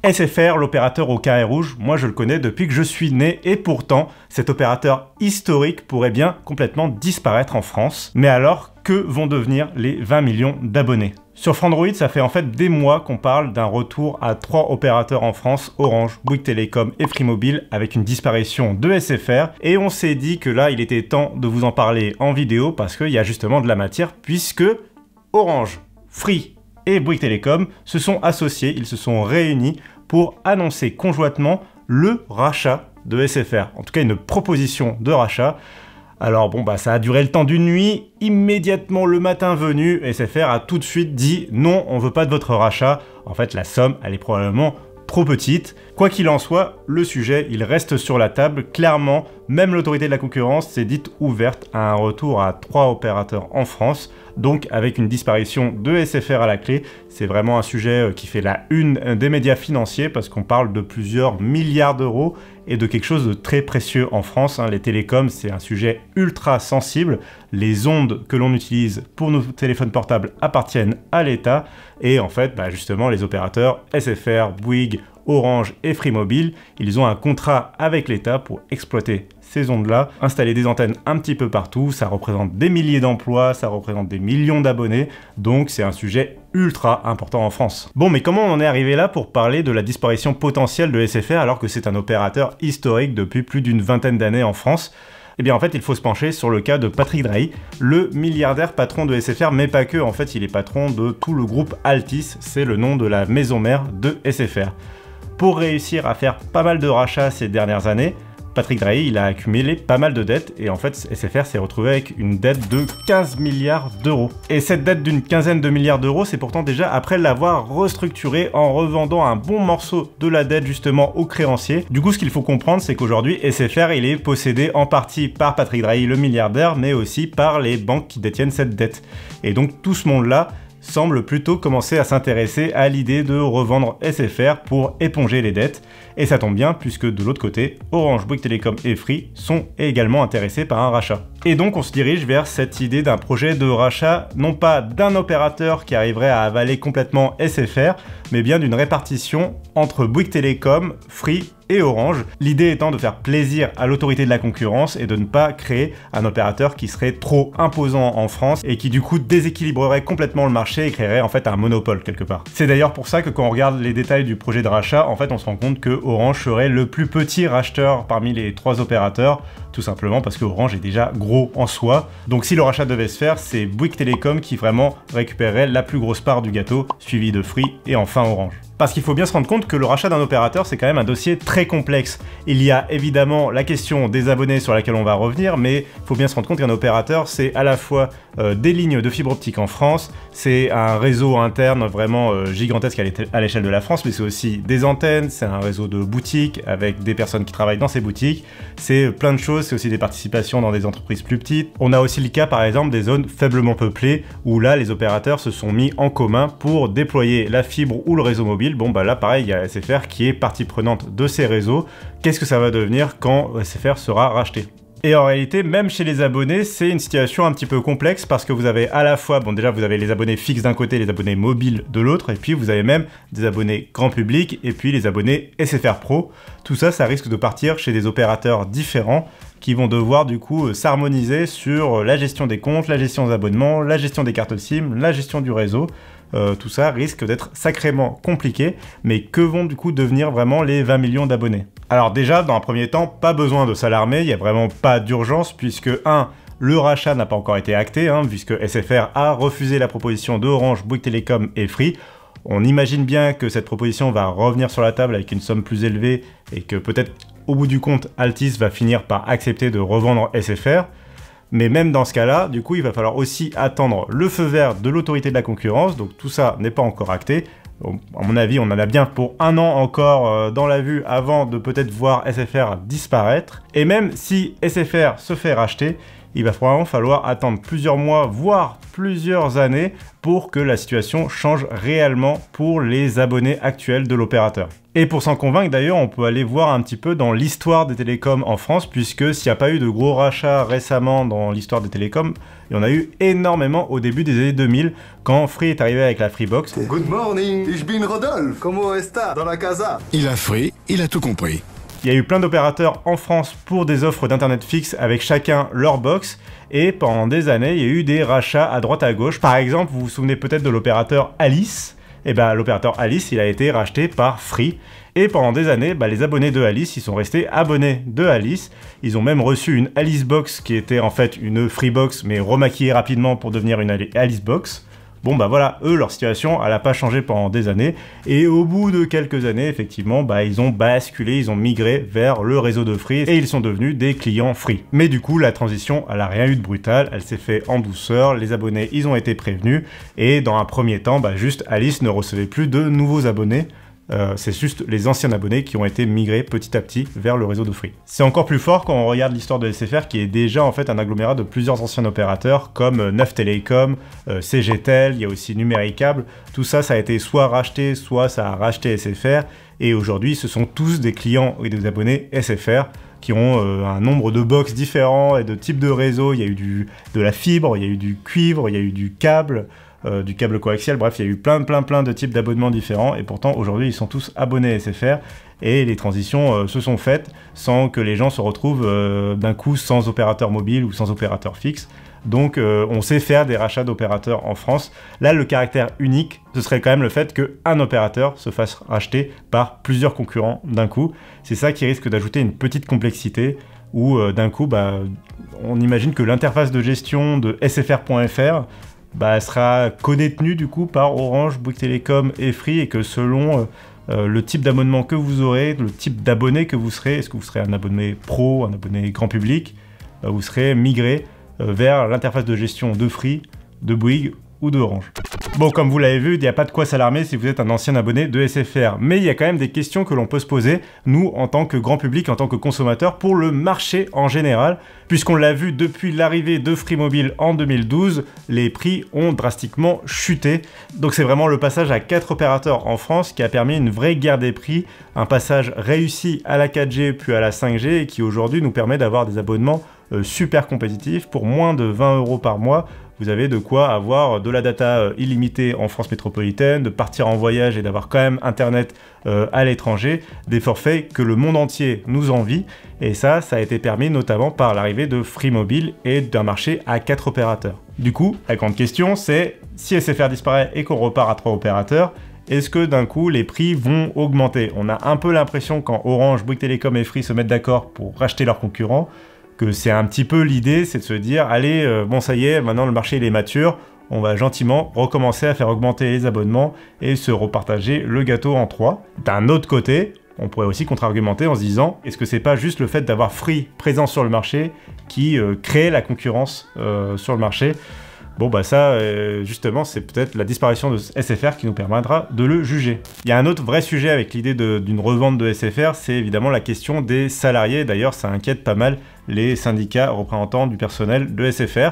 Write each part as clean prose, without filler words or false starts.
SFR, l'opérateur au carré rouge, moi je le connais depuis que je suis né et pourtant cet opérateur historique pourrait bien complètement disparaître en France. Mais alors, que vont devenir les 20 millions d'abonnés? Sur Frandroid, ça fait en fait des mois qu'on parle d'un retour à 3 opérateurs en France, Orange, Bouygues Telecom et Free Mobile, avec une disparition de SFR. Et on s'est dit que là, il était temps de vous en parler en vidéo parce qu'il y a justement de la matière, puisque Orange, Free et Bouygues Telecom se sont associés, ils se sont réunis pour annoncer conjointement le rachat de SFR. En tout cas, une proposition de rachat. Alors bon, ça a duré le temps d'une nuit. Immédiatement le matin venu, SFR a tout de suite dit non, on veut pas de votre rachat. En fait, la somme, elle est probablement trop petite. Quoi qu'il en soit, le sujet, il reste sur la table. Clairement, même l'autorité de la concurrence s'est dite ouverte à un retour à 3 opérateurs en France. Donc, avec une disparition de SFR à la clé, c'est vraiment un sujet qui fait la une des médias financiers parce qu'on parle de plusieurs milliards d'euros et de quelque chose de très précieux en France. Les télécoms, c'est un sujet ultra sensible. Les ondes que l'on utilise pour nos téléphones portables appartiennent à l'État. Et en fait, justement, les opérateurs SFR, Bouygues, Orange et Free Mobile, ils ont un contrat avec l'État pour exploiter ces ondes-là, installer des antennes un petit peu partout, ça représente des milliers d'emplois, ça représente des millions d'abonnés, donc c'est un sujet ultra important en France. Bon, mais comment on en est arrivé là pour parler de la disparition potentielle de SFR alors que c'est un opérateur historique depuis plus d'une vingtaine d'années en France? Eh bien en fait, il faut se pencher sur le cas de Patrick Drahi, le milliardaire patron de SFR, mais pas que, en fait il est patron de tout le groupe Altice, c'est le nom de la maison mère de SFR. Pour réussir à faire pas mal de rachats ces dernières années, Patrick Drahi, il a accumulé pas mal de dettes et en fait SFR s'est retrouvé avec une dette de 15 milliards d'euros. Et cette dette d'une quinzaine de milliards d'euros, c'est pourtant déjà après l'avoir restructuré en revendant un bon morceau de la dette justement aux créanciers. Du coup, ce qu'il faut comprendre, c'est qu'aujourd'hui SFR, il est possédé en partie par Patrick Drahi, le milliardaire, mais aussi par les banques qui détiennent cette dette. Et donc tout ce monde-là semble plutôt commencer à s'intéresser à l'idée de revendre SFR pour éponger les dettes. Et ça tombe bien puisque de l'autre côté, Orange, Bouygues Telecom et Free sont également intéressés par un rachat. Et donc on se dirige vers cette idée d'un projet de rachat, non pas d'un opérateur qui arriverait à avaler complètement SFR, mais bien d'une répartition entre Bouygues Telecom, Free et Orange. L'idée étant de faire plaisir à l'autorité de la concurrence et de ne pas créer un opérateur qui serait trop imposant en France et qui du coup déséquilibrerait complètement le marché et créerait en fait un monopole quelque part. C'est d'ailleurs pour ça que quand on regarde les détails du projet de rachat, en fait on se rend compte que Orange serait le plus petit racheteur parmi les 3 opérateurs, tout simplement parce que Orange est déjà gros en soi. Donc si le rachat devait se faire, c'est Bouygues Telecom qui vraiment récupérerait la plus grosse part du gâteau, suivi de Free et enfin Orange. Parce qu'il faut bien se rendre compte que le rachat d'un opérateur, c'est quand même un dossier très complexe. Il y a évidemment la question des abonnés sur laquelle on va revenir, mais il faut bien se rendre compte qu'un opérateur, c'est à la fois des lignes de fibre optique en France, c'est un réseau interne vraiment gigantesque à l'échelle de la France, mais c'est aussi des antennes, c'est un réseau de boutiques avec des personnes qui travaillent dans ces boutiques, c'est plein de choses, c'est aussi des participations dans des entreprises plus petites. On a aussi le cas par exemple des zones faiblement peuplées, où là les opérateurs se sont mis en commun pour déployer la fibre ou le réseau mobile. Bon là pareil, il y a SFR qui est partie prenante de ces réseaux. Qu'est-ce que ça va devenir quand SFR sera racheté? Et en réalité, même chez les abonnés, c'est une situation un petit peu complexe parce que vous avez à la fois, déjà vous avez les abonnés fixes d'un côté, les abonnés mobiles de l'autre, et puis vous avez même des abonnés grand public et puis les abonnés SFR Pro. Tout ça, ça risque de partir chez des opérateurs différents qui vont devoir du coup s'harmoniser sur la gestion des comptes, la gestion des abonnements, la gestion des cartes SIM, la gestion du réseau. Tout ça risque d'être sacrément compliqué, mais que vont du coup devenir vraiment les 20 millions d'abonnés? Alors déjà, dans un premier temps, pas besoin de s'alarmer, il n'y a vraiment pas d'urgence, puisque le rachat n'a pas encore été acté, puisque SFR a refusé la proposition de Orange, Bouygues Telecom et Free. On imagine bien que cette proposition va revenir sur la table avec une somme plus élevée, et que peut-être au bout du compte, Altice va finir par accepter de revendre SFR. Mais même dans ce cas-là, du coup, il va falloir aussi attendre le feu vert de l'autorité de la concurrence, donc tout ça n'est pas encore acté. Donc, à mon avis, on en a bien pour 1 an encore dans la vue avant de peut-être voir SFR disparaître. Et même si SFR se fait racheter, il va probablement falloir attendre plusieurs mois, voire plusieurs années pour que la situation change réellement pour les abonnés actuels de l'opérateur. Et pour s'en convaincre d'ailleurs, on peut aller voir un petit peu dans l'histoire des télécoms en France, puisque s'il n'y a pas eu de gros rachats récemment dans l'histoire des télécoms, il y en a eu énormément au début des années 2000, quand Free est arrivé avec la Freebox. Good morning, ich bin Rodolphe, como está, dans la casa. Il a Free, il a tout compris. Il y a eu plein d'opérateurs en France pour des offres d'internet fixe avec chacun leur box, et pendant des années, il y a eu des rachats à droite à gauche. Par exemple, vous vous souvenez peut-être de l'opérateur Alice. Et ben l'opérateur Alice, il a été racheté par Free. Et pendant des années, les abonnés de Alice, ils sont restés abonnés de Alice. Ils ont même reçu une Alice Box qui était en fait une Freebox, mais remaquillée rapidement pour devenir une Alice Box. Bon voilà, eux, leur situation, elle n'a pas changé pendant des années, et au bout de quelques années, effectivement, ils ont basculé, ils ont migré vers le réseau de Free, et ils sont devenus des clients Free. Mais du coup, la transition, elle a rien eu de brutal, elle s'est fait en douceur, les abonnés, ils ont été prévenus, et dans un premier temps, juste Alice ne recevait plus de nouveaux abonnés. C'est juste les anciens abonnés qui ont été migrés petit à petit vers le réseau de Free. C'est encore plus fort quand on regarde l'histoire de SFR qui est déjà en fait un agglomérat de plusieurs anciens opérateurs comme Neuf Télécom, CGTEL, il y a aussi Numéricable. Tout ça, ça a été soit racheté, soit ça a racheté SFR. Et aujourd'hui, ce sont tous des clients et des abonnés SFR qui ont un nombre de box différents et de types de réseaux. Il y a eu de la fibre, il y a eu du cuivre, il y a eu du câble coaxial, bref, il y a eu plein de types d'abonnements différents, et pourtant aujourd'hui ils sont tous abonnés à SFR, et les transitions se sont faites sans que les gens se retrouvent d'un coup sans opérateur mobile ou sans opérateur fixe. Donc on sait faire des rachats d'opérateurs en France. Là, le caractère unique, ce serait quand même le fait qu'un opérateur se fasse racheter par plusieurs concurrents d'un coup. C'est ça qui risque d'ajouter une petite complexité, où d'un coup, on imagine que l'interface de gestion de sfr.fr sera codétenue du coup par Orange, Bouygues Telecom et Free, et que selon le type d'abonnement que vous aurez, le type d'abonné que vous serez, est-ce que vous serez un abonné pro, un abonné grand public, vous serez migré vers l'interface de gestion de Free, de Bouygues ou d'Orange. Bon, comme vous l'avez vu, il n'y a pas de quoi s'alarmer si vous êtes un ancien abonné de SFR, mais il y a quand même des questions que l'on peut se poser, nous, en tant que grand public, en tant que consommateur, pour le marché en général, puisqu'on l'a vu depuis l'arrivée de Free Mobile en 2012, les prix ont drastiquement chuté. Donc c'est vraiment le passage à 4 opérateurs en France qui a permis une vraie guerre des prix, un passage réussi à la 4G puis à la 5G, et qui aujourd'hui nous permet d'avoir des abonnements super compétitifs pour moins de 20 € par mois. Vous avez de quoi avoir de la data illimitée en France métropolitaine, de partir en voyage et d'avoir quand même internet à l'étranger, des forfaits que le monde entier nous envie, et ça a été permis notamment par l'arrivée de Free Mobile et d'un marché à 4 opérateurs. Du coup, la grande question c'est, si SFR disparaît et qu'on repart à 3 opérateurs, est-ce que d'un coup les prix vont augmenter? On a un peu l'impression quand Orange, Bouygues Telecom et Free se mettent d'accord pour racheter leurs concurrents, que c'est un petit peu l'idée, c'est de se dire, allez, bon ça y est, maintenant le marché il est mature, on va gentiment recommencer à faire augmenter les abonnements et se repartager le gâteau en 3. D'un autre côté, on pourrait aussi contre-argumenter en se disant, est-ce que c'est pas juste le fait d'avoir Free présent sur le marché qui crée la concurrence sur le marché? Bon ça, justement, c'est peut-être la disparition de SFR qui nous permettra de le juger. Il y a un autre vrai sujet avec l'idée d'une revente de SFR, c'est évidemment la question des salariés. D'ailleurs, ça inquiète pas mal les syndicats représentants du personnel de SFR,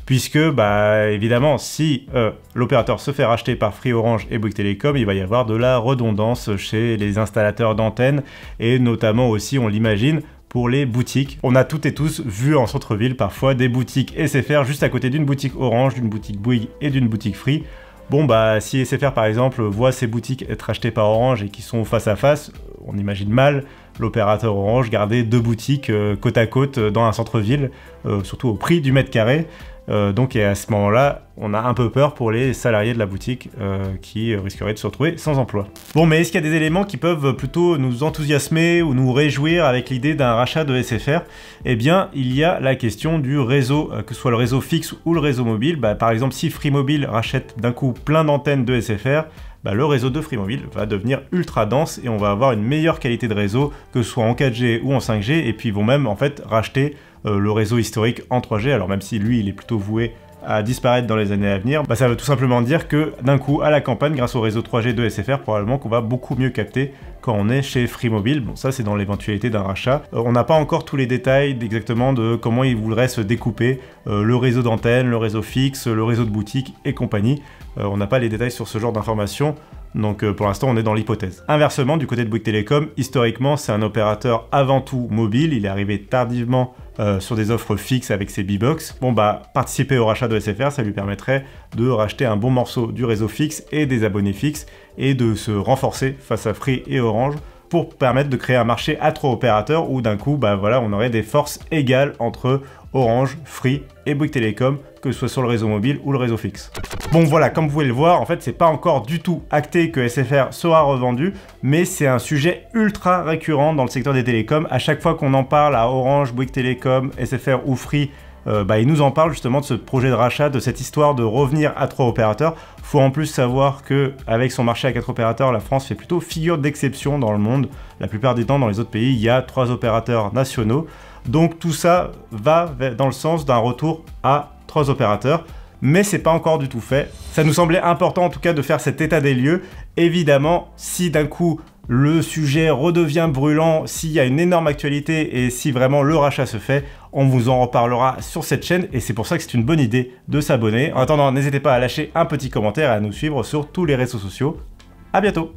puisque, évidemment, si l'opérateur se fait racheter par Free, Orange et Bouygues Telecom, il va y avoir de la redondance chez les installateurs d'antennes, et notamment aussi, on l'imagine, pour les boutiques. On a toutes et tous vu en centre-ville parfois des boutiques SFR juste à côté d'une boutique Orange, d'une boutique Bouygues et d'une boutique Free. Bon si SFR par exemple voit ces boutiques être achetées par Orange et qui sont face à face, on imagine mal l'opérateur Orange garder 2 boutiques côte à côte dans un centre-ville, surtout au prix du mètre carré. Donc à ce moment-là, on a un peu peur pour les salariés de la boutique qui risqueraient de se retrouver sans emploi. Bon, mais est-ce qu'il y a des éléments qui peuvent plutôt nous enthousiasmer ou nous réjouir avec l'idée d'un rachat de SFR? Eh bien, il y a la question du réseau, que ce soit le réseau fixe ou le réseau mobile. Par exemple, si Free Mobile rachète d'un coup plein d'antennes de SFR, le réseau de Free Mobile va devenir ultra dense et on va avoir une meilleure qualité de réseau, que ce soit en 4G ou en 5G, et puis ils vont même en fait racheter le réseau historique en 3G, alors même si lui il est plutôt voué à disparaître dans les années à venir, ça veut tout simplement dire que d'un coup à la campagne, grâce au réseau 3G de SFR, probablement qu'on va beaucoup mieux capter quand on est chez Free Mobile. Bon, ça c'est dans l'éventualité d'un rachat. On n'a pas encore tous les détails exactement de comment ils voudraient se découper le réseau d'antenne, le réseau fixe, le réseau de boutique et compagnie. On n'a pas les détails sur ce genre d'informations. Donc pour l'instant on est dans l'hypothèse. Inversement, du côté de Bouygues Telecom, historiquement c'est un opérateur avant tout mobile, il est arrivé tardivement sur des offres fixes avec ses B-Box. Bon participer au rachat de SFR, ça lui permettrait de racheter un bon morceau du réseau fixe et des abonnés fixes et de se renforcer face à Free et Orange pour permettre de créer un marché à 3 opérateurs où d'un coup on aurait des forces égales entre Orange, Free et Bouygues Telecom, que ce soit sur le réseau mobile ou le réseau fixe. Bon voilà, comme vous pouvez le voir, en fait c'est pas encore du tout acté que SFR sera revendu, mais c'est un sujet ultra récurrent dans le secteur des télécoms. À chaque fois qu'on en parle à Orange, Bouygues Telecom, SFR ou Free, ils nous en parlent justement de ce projet de rachat, de cette histoire de revenir à 3 opérateurs. Faut en plus savoir que avec son marché à 4 opérateurs, la France fait plutôt figure d'exception dans le monde. La plupart du temps, dans les autres pays, il y a 3 opérateurs nationaux. Donc tout ça va dans le sens d'un retour à 3 opérateurs, mais c'est pas encore du tout fait. Ça nous semblait important en tout cas de faire cet état des lieux. Évidemment, si d'un coup le sujet redevient brûlant, s'il y a une énorme actualité et si vraiment le rachat se fait, on vous en reparlera sur cette chaîne et c'est pour ça que c'est une bonne idée de s'abonner. En attendant, n'hésitez pas à lâcher un petit commentaire et à nous suivre sur tous les réseaux sociaux. À bientôt!